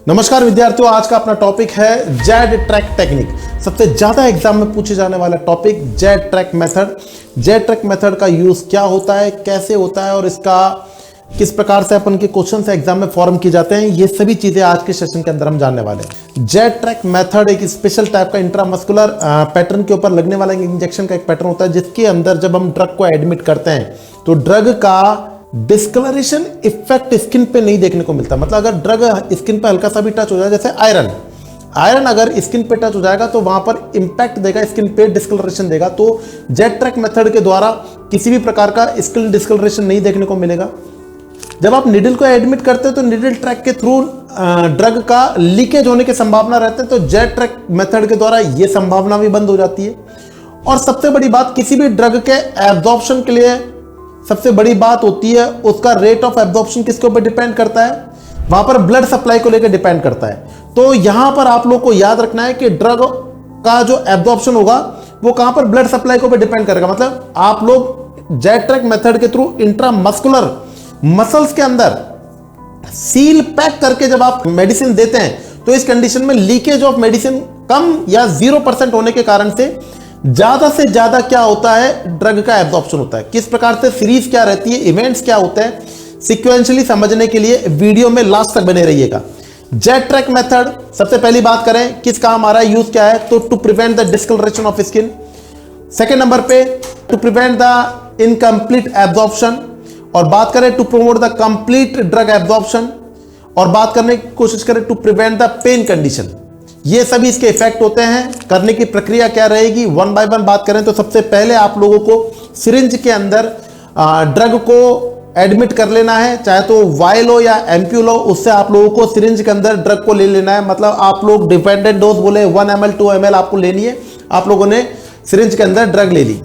नमस्कार विद्यार्थियों, आज का अपना टॉपिक है जेड ट्रैक टेक्निक। सबसे ज्यादा एग्जाम में पूछे जाने वाला topic Z track method. Z track method का यूज क्या होता है, कैसे होता है और इसका किस प्रकार से अपन के क्वेश्चन से एग्जाम में फॉर्म किए जाते हैं, ये सभी चीजें आज के सेशन के अंदर हम जानने वाले हैं। जेड ट्रैक मेथड एक स्पेशल टाइप का इंट्रामस्कुलर पैटर्न के ऊपर लगने वाला इंजेक्शन का एक पैटर्न होता है, जिसके अंदर जब हम ड्रग को एडमिट करते हैं तो ड्रग का डिस्कलरेशन इफेक्ट स्किन पे नहीं देखने को मिलता। मतलब अगर ड्रग स्किन पे हल्का सा भी टच हो जाए, जैसे आयरन अगर स्किन पे टच हो जाएगा तो वहां पर इंपैक्ट देगा, स्किन पे डिस्कलरेशन देगा। तो जेड ट्रैक मेथड के द्वारा किसी भी प्रकार का स्किन डिस्कलरेशन नहीं देखने को मिलेगा। जब आप निडल को एडमिट करते हो तो निडल ट्रैक के थ्रू ड्रग का लीकेज होने की संभावना रहते हैं, तो जेड ट्रैक मेथड के द्वारा यह संभावना भी बंद हो जाती है। और सबसे बड़ी बात, किसी भी ड्रग के एब्जॉर्प्शन के लिए सबसे बड़ी बात होती है उसका रेट ऑफ एब्जॉर्प्शन किसके ऊपर डिपेंड करता है, वहां पर ब्लड सप्लाई को लेकर डिपेंड करता है। तो यहां पर आप लोग को याद रखना है कि ड्रग का जो एब्जॉर्प्शन होगा वो कहां पर, ब्लड सप्लाई को ऊपर डिपेंड करेगा। मतलब आप लोग जेड ट्रैक मेथड के थ्रू इंट्रामस्कुलर मसल्स के अंदर सील पैक करके जब आप मेडिसिन देते हैं तो इस कंडीशन में लीकेज ऑफ मेडिसिन कम या 0% होने के कारण से ज्यादा से ज्यादा क्या होता है, ड्रग का एब्जॉर्प्शन होता है। किस प्रकार से सीरीज क्या रहती है, इवेंट्स क्या होते हैं, सिक्वेंशियली समझने के लिए वीडियो में लास्ट तक बने रहिएगा। जेड ट्रैक मेथड, सबसे पहली बात करें किस काम हमारा यूज क्या है, तो to prevent the discolouration of skin. Second number पे to prevent the incomplete absorption, और बात करें to promote the complete drug absorption, और बात करने की कोशिश करें to prevent the pain condition. ये सभी इसके इफेक्ट होते हैं। करने की प्रक्रिया क्या रहेगी, वन बाय वन बात करें तो सबसे पहले आप लोगों को सिरिंज के अंदर ड्रग को एडमिट कर लेना है, चाहे तो वायल हो या एम्प्यूल हो, उससे आप लोगों को सिरिंज के अंदर ड्रग को ले लेना है। मतलब आप लोग डिपेंडेंट डोज बोले 1 ml 2 ml आपको लेनी है। आप लोगों ने सिरिंज के अंदर ड्रग ले ली।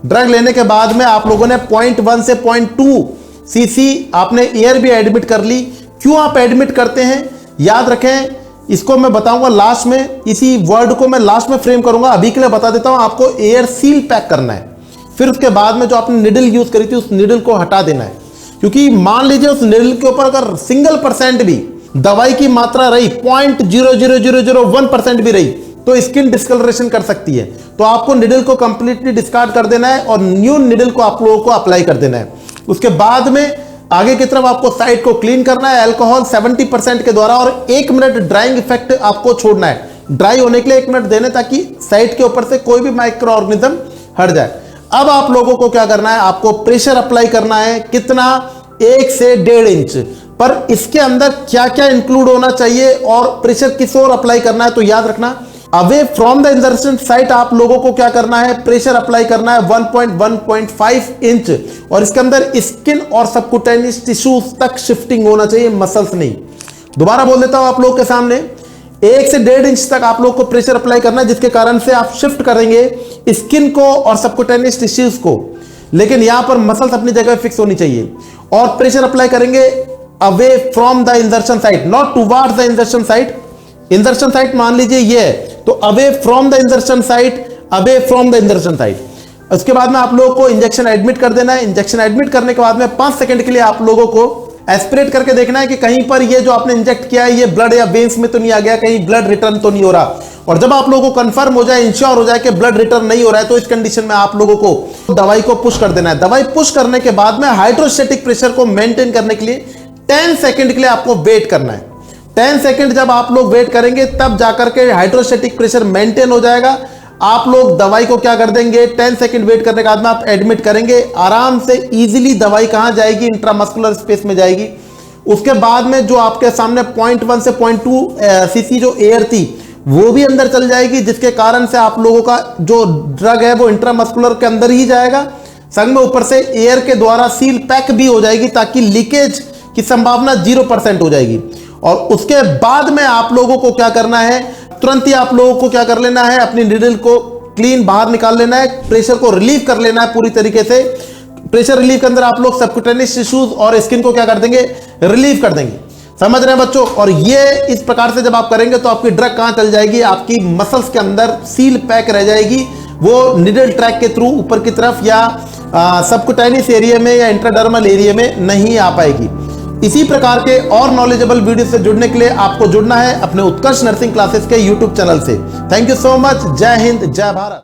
ड्रग लेने के बाद में आप लोगों ने 0.1 से 0.2 cc आपने एयर भी एडमिट कर ली। क्यों आप एडमिट करते हैं, याद रखें, इसको मैं बताऊंगा लास्ट में, इसी वर्ड को मैं लास्ट में फ्रेम करूंगा। अभी के लिए बता देता हूं, आपको एयर सील पैक करना है। फिर उसके बाद में जो आपने निडल यूज करी थी उस निडल को हटा देना है, क्योंकि मान लीजिए उस निडल के ऊपर अगर %1 भी दवाई की मात्रा रही, 0.00001% भी रही, तो स्किन डिस्कलरेशन कर सकती है। तो आपको निडल को कंप्लीटली डिस्कार्ड कर देना है और न्यू निडल को आप लोगों को अप्लाई कर देना है। उसके बाद में आगे की तरफ आपको साइट को क्लीन करना है अल्कोहल 70% के द्वारा, और 1 मिनट ड्राइंग इफेक्ट आपको छोड़ना है। ड्राई होने के लिए 1 मिनट देने, ताकि साइट के ऊपर से कोई भी माइक्रो ऑर्गेनिज्म हट जाए। अब आप लोगों को क्या करना है, आपको प्रेशर अप्लाई करना है। कितना, 1 से 1.5 इंच। पर इसके अंदर क्या क्या इंक्लूड होना चाहिए और प्रेशर किस ओर अप्लाई करना है, तो याद रखना, अवे फ्रॉम द इंजर्शन साइट आप लोगों को क्या करना है, प्रेशर अप्लाई करना है 1.5 इंच, और इसके अंदर स्किन और सबक्यूटेनियस टिश्यूज तक शिफ्टिंग होना चाहिए, मसल्स नहीं। दोबारा बोल देता हूं आप लोगों के सामने, 1 से 1.5 इंच तक आप लोग को प्रेशर अप्लाई करना है, जिसके कारण से आप शिफ्ट करेंगे स्किन को और सबक्यूटेनियस टिश्यूज को, लेकिन यहां पर मसल्स अपनी जगह फिक्स होनी चाहिए। और प्रेशर अप्लाई करेंगे away from the इंजर्शन site, not towards the इंजर्शन site. इंजर्शन site मान लीजिए ये है, तो away from the इंजर्शन site, away from the इंजर्शन site. उसके बाद में आप लोगों को इंजेक्शन एडमिट कर देना है। इंजेक्शन एडमिट करने के बाद में 5 सेकंड के लिए आप लोगों को एस्पिरेट करके देखना है कि कहीं पर ये जो आपने इंजेक्ट किया है ये ब्लड या वेन्स में तो नहीं आ गया, कहीं ब्लड रिटर्न तो नहीं हो रहा। और जब आप लोगों को कंफर्म हो जाए, इंश्योर हो जाए कि ब्लड रिटर्न नहीं हो रहा है, तो इस कंडीशन में आप लोगों को दवाई को पुश कर देना है। दवाई पुश करने के बाद में हाइड्रोस्टैटिक प्रेशर को मेंटेन करने के लिए 10 सेकंड के लिए आपको वेट करना है। 10 सेकंड जब आप लोग वेट करेंगे तब जाकर के हाइड्रोस्टैटिक प्रेशर मेंटेन हो जाएगा। आप लोग दवाई को क्या कर देंगे, 10 सेकंड वेट करने के बाद में आप एडमिट करेंगे। आराम से इजीली दवाई कहां जाएगी, इंट्रामस्कुलर स्पेस में जाएगी। उसके बाद में जो आपके सामने 0.1 से 0.2 cc जो एयर थी वो भी अंदर चल जाएगी, जिसके कारण से आप लोगों का जो ड्रग है वो इंट्रामस्कुलर के अंदर ही जाएगा। संग में ऊपर से एयर के द्वारा सील पैक भी हो जाएगी, ताकि लीकेज की संभावना 0% हो जाएगी। और उसके बाद में आप लोगों को क्या करना है, तुरंत ही आप लोगों को क्या कर लेना है, अपनी निडल को क्लीन बाहर निकाल लेना है, प्रेशर को रिलीव कर लेना है पूरी तरीके से। प्रेशर रिलीव के अंदर आप लोग सबक्यूटेनियस टिश्यूज और स्किन को क्या कर देंगे, रिलीव कर देंगे। समझ रहे हैं बच्चों। और ये इस प्रकार से जब आप करेंगे तो आपकी ड्रग कहां चल जाएगी, आपकी मसल्स के अंदर सील पैक रह जाएगी, वो निडल ट्रैक के थ्रू ऊपर की तरफ या सबक्यूटेनियस एरिया में या इंट्राडर्मल एरिया में नहीं आ पाएगी। इसी प्रकार के और नॉलेजेबल वीडियो से जुड़ने के लिए आपको जुड़ना है अपने उत्कर्ष नर्सिंग क्लासेस के यूट्यूब चैनल से। Thank you so much. जय हिंद, जय भारत।